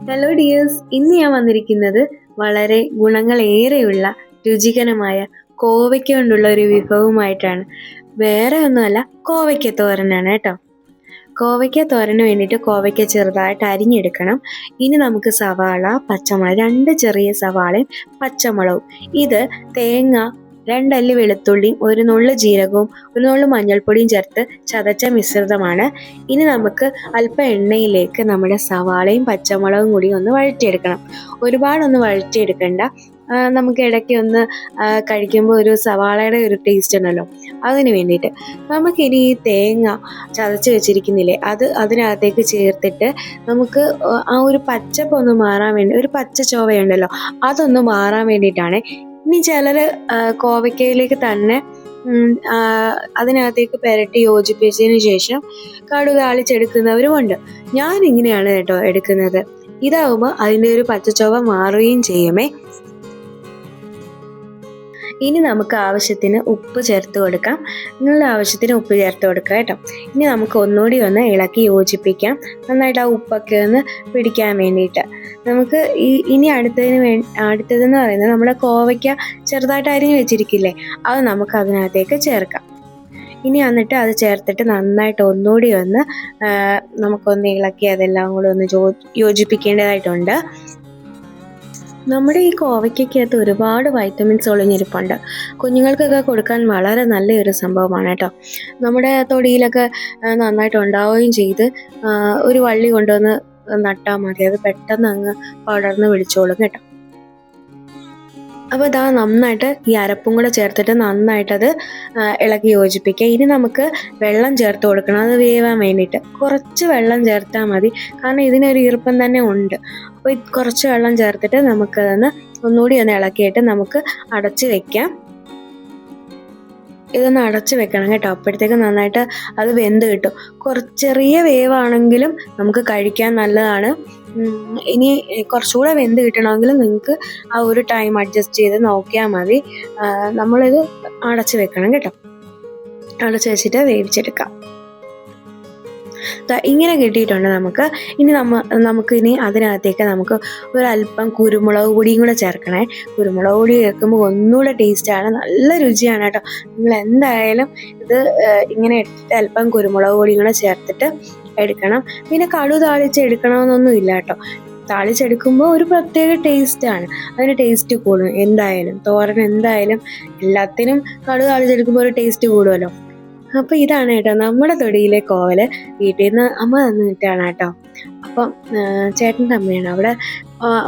Hello dears, ഇന്ന് ഞാൻ വന്നിരിക്കുന്നത് വളരെ ഗുണങ്ങളേറെയുള്ള രുചികരമായ കോവയ്ക്ക കൊണ്ടുള്ള ഒരു വിഭവമായിട്ടാണ്. വേറെ ഒന്നുമല്ല, കോവയ്ക്ക തോരനാണ് കേട്ടോ. കോവയ്ക്ക തോരന് വേണ്ടിയിട്ട് കോവയ്ക്ക ചെറുതായിട്ട് അരിഞ്ഞെടുക്കണം. ഇനി നമുക്ക് സവാള, പച്ചമുളക്, 2 ചെറിയ സവാളയും പച്ചമുളകും, ഇത് തേങ്ങ, 2 അല്ലി വെളുത്തുള്ളിയും 1 നുള്ള് ജീരകവും 1 നുള്ള് മഞ്ഞൾപ്പൊടിയും ചേർത്ത് ചതച്ച മിശ്രിതമാണ്. ഇനി നമുക്ക് അല്പം എണ്ണയിലേക്ക് നമ്മുടെ സവാളയും പച്ചമുളകും കൂടി ഒന്ന് വഴറ്റിയെടുക്കണം. ഒരുപാടൊന്ന് വഴറ്റിയെടുക്കണ്ട. നമുക്ക് ഇടയ്ക്ക് ഒന്ന് കഴിക്കുമ്പോൾ ഒരു സവാളയുടെ ഒരു ടേസ്റ്റ് ഉണ്ടല്ലോ, അതിന് വേണ്ടിയിട്ട് നമുക്കിനി ഈ തേങ്ങ ചതച്ച് വെച്ചിരിക്കുന്നില്ലേ, അതിനകത്തേക്ക് ചേർത്തിട്ട് നമുക്ക് ആ ഒരു പച്ചപ്പ് ഒന്ന് മാറാൻ വേണ്ടി, ഒരു പച്ച ചൊവയുണ്ടല്ലോ, അതൊന്ന് മാറാൻ വേണ്ടിയിട്ടാണ്. ഇനി ചിലർ കോവയ്ക്കയിലേക്ക് തന്നെ അതിനകത്തേക്ക് പുരട്ടി യോജിപ്പിച്ചതിന് ശേഷം കടുക് താളിച്ചെടുക്കുന്നവരുമുണ്ട്. ഞാൻ ഇങ്ങനെയാണ് കേട്ടോ എടുക്കുന്നത്. ഇതാവുമ്പോൾ അതിൻ്റെ ഒരു പച്ചച്ചൊവ മാറുകയും ചെയ്യുമേ. ഇനി നമുക്ക് ആവശ്യത്തിന് ഉപ്പ് ചേർത്ത് കൊടുക്കാം. നിങ്ങളുടെ ആവശ്യത്തിന് ഉപ്പ് ചേർത്ത് കൊടുക്കുക കേട്ടോ. ഇനി നമുക്ക് ഒന്നുകൂടി ഒന്ന് ഇളക്കി യോജിപ്പിക്കാം, നന്നായിട്ട് ആ ഉപ്പൊക്കെ ഒന്ന് പിടിക്കാൻ വേണ്ടിയിട്ട്. നമുക്ക് ഇനി അടുത്തതെന്ന് പറയുന്നത് നമ്മുടെ കോവയ്ക്ക ചെറുതായിട്ട് അരിഞ്ഞ് വെച്ചിരിക്കില്ലേ, അത് നമുക്ക് അതിനകത്തേക്ക് ചേർക്കാം. ഇനി എന്നിട്ട് അത് ചേർത്തിട്ട് നന്നായിട്ട് ഒന്നുകൂടി ഒന്ന് നമുക്കൊന്ന് ഇളക്കി അതെല്ലാം കൂടി ഒന്ന് യോജിപ്പിക്കേണ്ടതായിട്ടുണ്ട്. നമ്മുടെ ഈ കോവയ്ക്കകത്ത് ഒരുപാട് വൈറ്റമിൻസ് ഒളിഞ്ഞിരിപ്പുണ്ട്. കുഞ്ഞുങ്ങൾക്കൊക്കെ കൊടുക്കാൻ വളരെ നല്ലൊരു സംഭവമാണ് കേട്ടോ. നമ്മുടെ തൊടിയിലൊക്കെ നന്നായിട്ട് ഉണ്ടാവുകയും ചെയ്ത് ഒരു വള്ളി കൊണ്ടുവന്ന് നട്ടാൽ മതി, അത് പെട്ടെന്ന് അങ്ങ് പടർന്ന് പിടിച്ചോളും കേട്ടോ. അപ്പോൾ ഇതാ നന്നായിട്ട് ഈ അരപ്പും കൂടെ ചേർത്തിട്ട് നന്നായിട്ടത് ഇളക്കി യോജിപ്പിക്കുക. ഇനി നമുക്ക് വെള്ളം ചേർത്ത് കൊടുക്കണം, അത് വേവാൻ വേണ്ടിയിട്ട്. കുറച്ച് വെള്ളം ചേർത്താൽ മതി, കാരണം ഇതിനൊരു ഈർപ്പം തന്നെ ഉണ്ട്. അപ്പോൾ കുറച്ച് വെള്ളം ചേർത്തിട്ട് നമുക്കതൊന്ന് ഒന്നുകൂടി ഒന്ന് ഇളക്കിയിട്ട് നമുക്ക് അടച്ച് വെക്കാം. ഇതൊന്ന് അടച്ച് വെക്കണം കേട്ടോ, അപ്പോഴത്തേക്ക് നന്നായിട്ട് അത് വെന്ത് കിട്ടും. ചെറിയ വേവാണെങ്കിലും നമുക്ക് കഴിക്കാൻ നല്ലതാണ്. ഇനി കുറച്ചുകൂടെ വെന്ത് കിട്ടണമെങ്കിൽ നിങ്ങൾക്ക് ആ ഒരു ടൈം അഡ്ജസ്റ്റ് ചെയ്ത് നോക്കിയാൽ മതി. നമ്മളിത് അടച്ച് വെക്കണം കേട്ടോ, അടച്ച് വെച്ചിട്ട് വേവിച്ചെടുക്കാം. ഇങ്ങനെ കിട്ടിയിട്ടുണ്ട് നമുക്ക്. ഇനി നമുക്കിനി അതിനകത്തേക്ക് നമുക്ക് ഒരല്പം കുരുമുളക് പൊടിയും കൂടെ ചേർക്കണേ. കുരുമുളക് പൊടി ചേർക്കുമ്പോൾ ഒന്നുകൂടെ ടേസ്റ്റാണ്, നല്ല രുചിയാണ് കേട്ടോ. നിങ്ങൾ എന്തായാലും ഇത് ഇങ്ങനെ എടുത്തിട്ട് അല്പം കുരുമുളക് പൊടിയും കൂടെ ചേർത്തിട്ട് എടുക്കണം. പിന്നെ കടുക് താളിച്ച് എടുക്കണമെന്നൊന്നും ഇല്ല കേട്ടോ. താളിച്ചെടുക്കുമ്പോൾ ഒരു പ്രത്യേക ടേസ്റ്റാണ്, അതിന് ടേസ്റ്റ് കൂടും. എന്തായാലും തോരൻ എന്തായാലും എല്ലാത്തിനും കടുക് താളിച്ചെടുക്കുമ്പോൾ ഒരു ടേസ്റ്റ് കൂടുമല്ലോ. അപ്പോൾ ഇതാണ് കേട്ടോ നമ്മുടെ തൊടിയിലെ കോവല്. വീട്ടിൽ നിന്ന് അമ്മ തന്നിട്ടാണ് കേട്ടോ. അപ്പം ചേട്ടൻ്റെ അമ്മയാണ് അവിടെ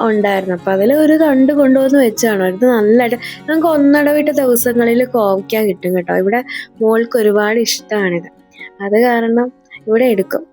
ഉണ്ടായിരുന്നു. അപ്പം അതിൽ ഒരു തണ്ട് കൊണ്ടുവന്ന് വെച്ചാണ്. അത് നല്ലതായിട്ട് നമുക്ക് ഒന്നിടവിട്ട ദിവസങ്ങളിൽ കോവയ്ക്കാൻ കിട്ടും കേട്ടോ. ഇവിടെ മോൾക്ക് ഒരുപാട് ഇഷ്ടമാണിത്, അത് കാരണം ഇവിടെ എടുക്കും.